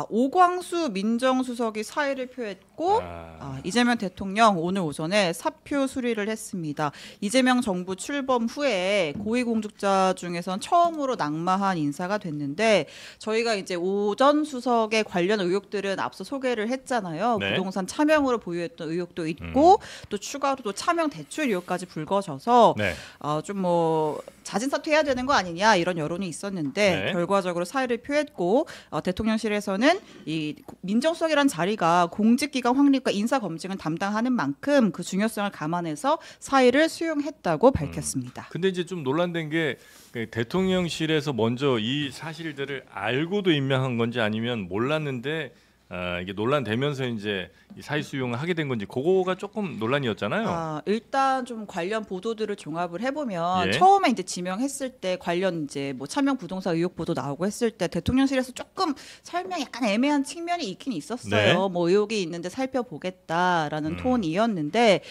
오광수 민정수석이 사의를 표했고 이재명 대통령 오늘 오전에 사표 수리를 했습니다. 이재명 정부 출범 후에 고위공직자 중에선 처음으로 낙마한 인사가 됐는데 저희가 이제 오 전 수석의 관련 의혹들은 앞서 소개를 했잖아요. 네. 부동산 차명으로 보유했던 의혹도 있고 또 추가로 또 차명 대출 의혹까지 불거져서 네. 좀 뭐 자진 사퇴해야 되는 거 아니냐 이런 여론이 있었는데 네. 결과적으로 사의를 표했고 대통령실에서는 이 민정수석이란 자리가 공직기관 확립과 인사 검증을 담당하는 만큼 그 중요성을 감안해서 사의를 수용했다고 밝혔습니다. 근데 이제 좀 논란된 게 대통령실에서 먼저 이 사실들을 알고도 임명한 건지 아니면 몰랐는데 이게 논란되면서 이제 이 사의 수용을 하게 된 건지 그거가 조금 논란이었잖아요. 일단 좀 관련 보도들을 종합을 해보면 예. 처음에 이제 지명했을 때 관련 이제 뭐 차명 부동산 의혹 보도 나오고 했을 때 대통령실에서 조금 설명 약간 애매한 측면이 있긴 있었어요. 네. 뭐 의혹이 있는데 살펴보겠다라는 톤이었는데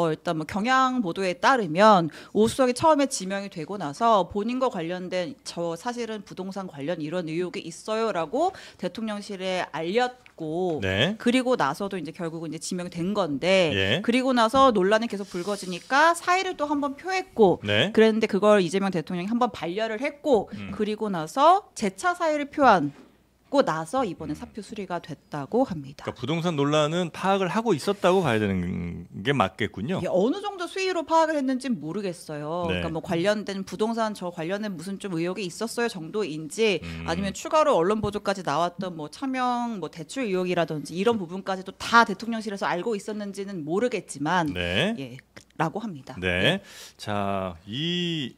일단 뭐 경향 보도에 따르면 오 수석이 처음에 지명이 되고 나서 본인과 관련된 저 사실은 부동산 관련 이런 의혹이 있어요라고 대통령실에 알렸고 네. 그리고 나서도 이제 결국은 이제 지명이 된 건데 예. 그리고 나서 논란이 계속 불거지니까 사의를 또 한 번 표했고 네. 그랬는데 그걸 이재명 대통령이 한 번 반려를 했고 그리고 나서 재차 사의를 표하고 나서 이번에 사표 수리가 됐다고 합니다. 그러니까 부동산 논란은 파악을 하고 있었다고 봐야 되는 게 맞겠군요. 이게 어느 정도 수위로 파악을 했는지는 모르겠어요. 네. 그러니까 뭐 관련된 부동산 저 관련된 무슨 좀 의혹이 있었어요 정도인지 아니면 추가로 언론 보도까지 나왔던 뭐 차명 뭐 대출 의혹이라든지 이런 부분까지도 다 대통령실에서 알고 있었는지는 모르겠지만 네. 예, 라고 합니다. 네. 자, 이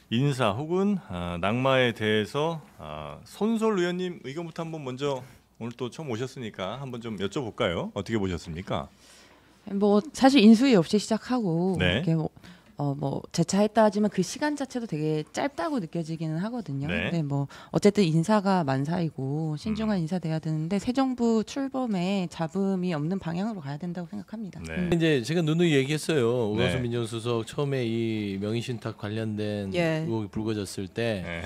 인사 혹은 낙마에 대해서 손솔 의원님 의견부터 한번 먼저 오늘 또 처음 오셨으니까 한번 좀 여쭤볼까요? 어떻게 보셨습니까? 뭐 사실 인수위 없이 시작하고 네. 이렇게 뭐 재차했다 하지만 그 시간 자체도 되게 짧다고 느껴지기는 하거든요. 네. 근데 뭐 어쨌든 인사가 만사이고 신중한 인사 돼야 되는데 새 정부 출범에 잡음이 없는 방향으로 가야 된다고 생각합니다. 네. 이제 제가 누누이 얘기했어요. 오광수 네. 민정수석 처음에 이 명의신탁 관련된 예. 의혹이 불거졌을 때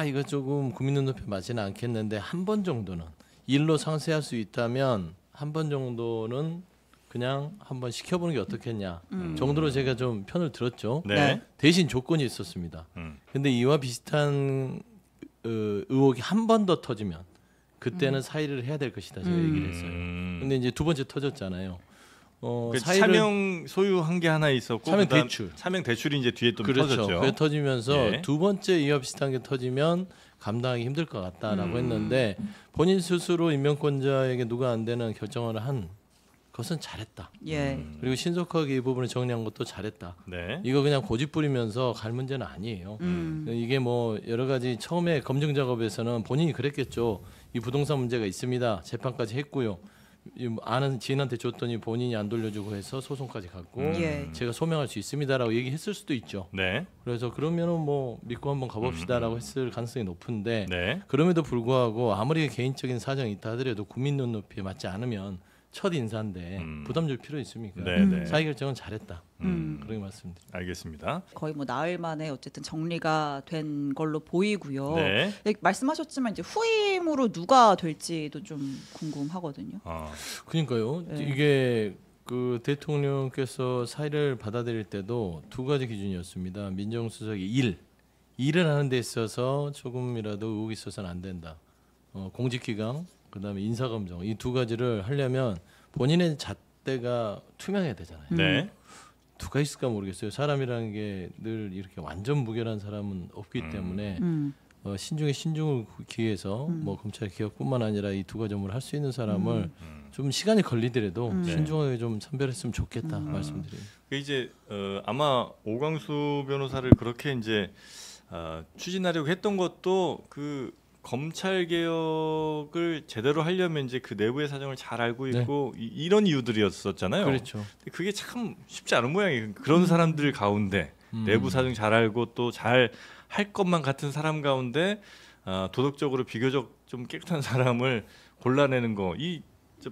이거 조금 국민 눈높이에 맞지는 않겠는데 한 번 정도는 일로 상세할 수 있다면 한 번 정도는 그냥 한번 시켜보는 게 어떻겠냐 정도로 제가 좀 편을 들었죠. 네. 대신 조건이 있었습니다. 근데 이와 비슷한 의혹이 한 번 더 터지면 그때는 사의를 해야 될 것이다 제가 얘기를 했어요. 근데 이제 두 번째 터졌잖아요. 차명 소유한 게 하나 있었고 차명 그다음 대출. 차명 대출이 이제 뒤에 또 그렇죠. 터졌죠. 그게 터지면서 예. 두 번째 이와 비슷한 게 터지면 감당하기 힘들 것 같다라고 했는데 본인 스스로 임명권자에게 누가 안 되는 결정을 한 것은 잘했다. 예. 그리고 신속하게 이 부분을 정리한 것도 잘했다. 네. 이거 그냥 고집 부리면서 갈 문제는 아니에요. 이게 뭐 여러 가지 처음에 검증 작업에서는 본인이 그랬겠죠. 이 부동산 문제가 있습니다. 재판까지 했고요. 아는 지인한테 줬더니 본인이 안 돌려주고 해서 소송까지 갔고 예. 제가 소명할 수 있습니다라고 얘기했을 수도 있죠. 네. 그래서 그러면은 뭐 믿고 한번 가봅시다라고 했을 가능성이 높은데 네. 그럼에도 불구하고 아무리 개인적인 사정이 있다 하더라도 국민 눈높이에 맞지 않으면 첫 인사인데 부담 줄 필요 있습니까? 네, 네. 사의 결정은 잘했다. 그렇게 말씀드립니다. 알겠습니다. 거의 뭐 나흘 만에 어쨌든 정리가 된 걸로 보이고요. 네. 말씀하셨지만 이제 후임으로 누가 될지도 좀 궁금하거든요. 그러니까요. 네. 이게 그 대통령께서 사의를 받아들일 때도 두 가지 기준이었습니다. 민정수석이 일을 하는 데 있어서 조금이라도 의혹이 있어서는 안 된다. 공직기강 그다음에 인사검증 이 두 가지를 하려면 본인의 잣대가 투명해야 되잖아요. 네. 누가 있을까 모르겠어요. 사람이라는 게 늘 이렇게 완전 무결한 사람은 없기 때문에 신중에 신중을 기해서 뭐 검찰 개혁뿐만 아니라 이 두 가지 업무를 할 수 있는 사람을 좀 시간이 걸리더라도 신중하게 좀 선별했으면 좋겠다 말씀드려요. 이제 아마 오광수 변호사를 그렇게 이제 추진하려고 했던 것도 그 검찰 개혁을 제대로 하려면 이제 그 내부의 사정을 잘 알고 있고 이런 이유들이었었잖아요. 그렇죠. 근데 그게 참 쉽지 않은 모양이에요. 그런 사람들 가운데 내부 사정 잘 알고 또 잘 할 것만 같은 사람 가운데 도덕적으로 비교적 좀 깨끗한 사람을 골라내는 거 이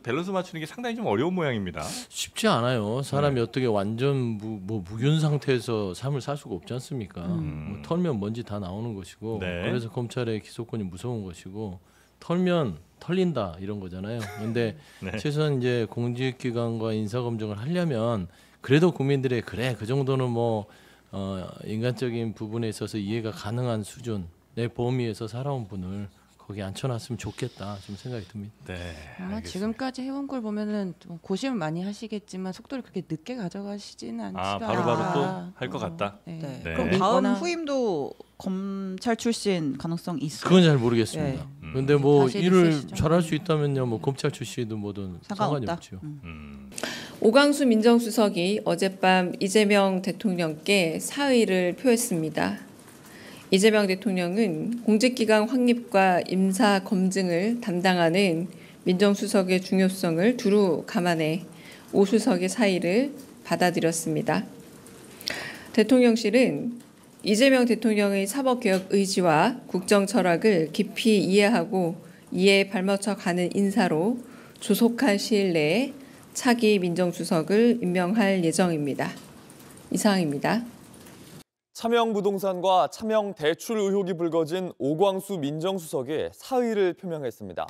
밸런스 맞추는 게 상당히 좀 어려운 모양입니다. 쉽지 않아요. 사람이 어떻게 완전 무균 상태에서 삶을 살 수가 없지 않습니까? 뭐 털면 먼지 다 나오는 것이고 네. 그래서 검찰의 기소권이 무서운 것이고 털면 털린다 이런 거잖아요. 근데 네. 최소한 이제 공직기관과 인사검증을 하려면 그래도 국민들의 그래 그 정도는 뭐 인간적인 부분에 있어서 이해가 가능한 수준의 범위에서 살아온 분을 거기 앉혀놨으면 좋겠다 좀 생각이 듭니다. 네. 아마 알겠습니다. 지금까지 해온 걸 보면은 좀 고심을 많이 하시겠지만 속도를 그렇게 늦게 가져가시지는 않지도 바로바로 또 않을까. 할 것 같다. 네. 네. 네. 그럼 다음 있거나 후임도 검찰 출신 가능성 있어요? 그건 잘 모르겠습니다. 네. 근데 뭐 사실 일을 있으시죠. 잘할 수 있다면요, 뭐 검찰 출신이든 뭐든 상관이 상관없다. 없죠. 오광수 민정수석이 어젯밤 이재명 대통령께 사의를 표했습니다. 이재명 대통령은 공직기강 확립과 임사 검증을 담당하는 민정수석의 중요성을 두루 감안해 오 수석의 사의를 받아들였습니다. 대통령실은 이재명 대통령의 사법개혁 의지와 국정 철학을 깊이 이해하고 이에 발맞춰 가는 인사로 조속한 시일 내에 차기 민정수석을 임명할 예정입니다. 이상입니다. 차명부동산과 차명대출 의혹이 불거진 오광수 민정수석이 사의를 표명했습니다.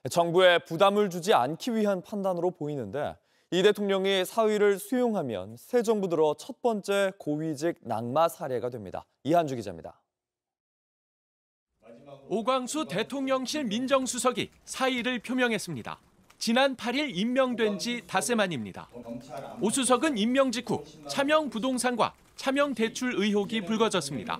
정부에 부담을 주지 않기 위한 판단으로 보이는데 이 대통령이 사의를 수용하면 새 정부 들어 첫 번째 고위직 낙마 사례가 됩니다. 이한주 기자입니다. 오광수 대통령실 민정수석이 사의를 표명했습니다. 지난 8일 임명된 지 닷새 만입니다. 오 수석은 임명 직후 차명 부동산과 차명 대출 의혹이 불거졌습니다.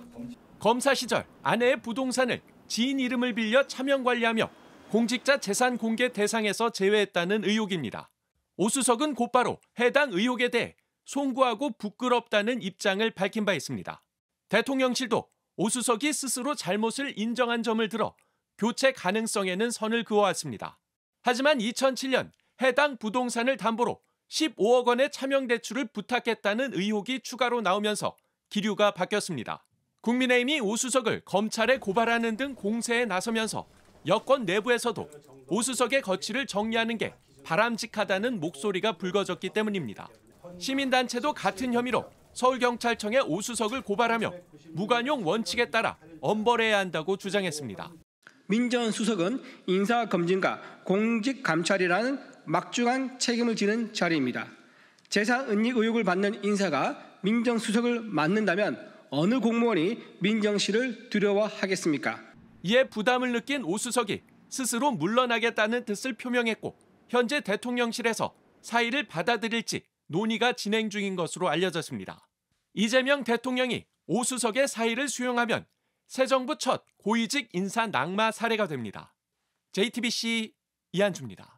검사 시절 아내의 부동산을 지인 이름을 빌려 차명 관리하며 공직자 재산 공개 대상에서 제외했다는 의혹입니다. 오 수석은 곧바로 해당 의혹에 대해 송구하고 부끄럽다는 입장을 밝힌 바 있습니다. 대통령실도 오 수석이 스스로 잘못을 인정한 점을 들어 교체 가능성에는 선을 그어왔습니다. 하지만 2007년 해당 부동산을 담보로 15억 원의 차명 대출을 부탁했다는 의혹이 추가로 나오면서 기류가 바뀌었습니다. 국민의힘이 오 수석을 검찰에 고발하는 등 공세에 나서면서 여권 내부에서도 오 수석의 거취를 정리하는 게 바람직하다는 목소리가 불거졌기 때문입니다. 시민단체도 같은 혐의로 서울경찰청에 오 수석을 고발하며 무관용 원칙에 따라 엄벌해야 한다고 주장했습니다. 민정수석은 인사검증과 공직감찰이라는 막중한 책임을 지는 자리입니다. 재산은닉 의혹을 받는 인사가 민정수석을 맡는다면 어느 공무원이 민정실을 두려워하겠습니까? 이에 부담을 느낀 오 수석이 스스로 물러나겠다는 뜻을 표명했고 현재 대통령실에서 사의를 받아들일지 논의가 진행 중인 것으로 알려졌습니다. 이재명 대통령이 오 수석의 사의를 수용하면 새 정부 첫 고위직 인사 낙마 사례가 됩니다. JTBC 이한주입니다.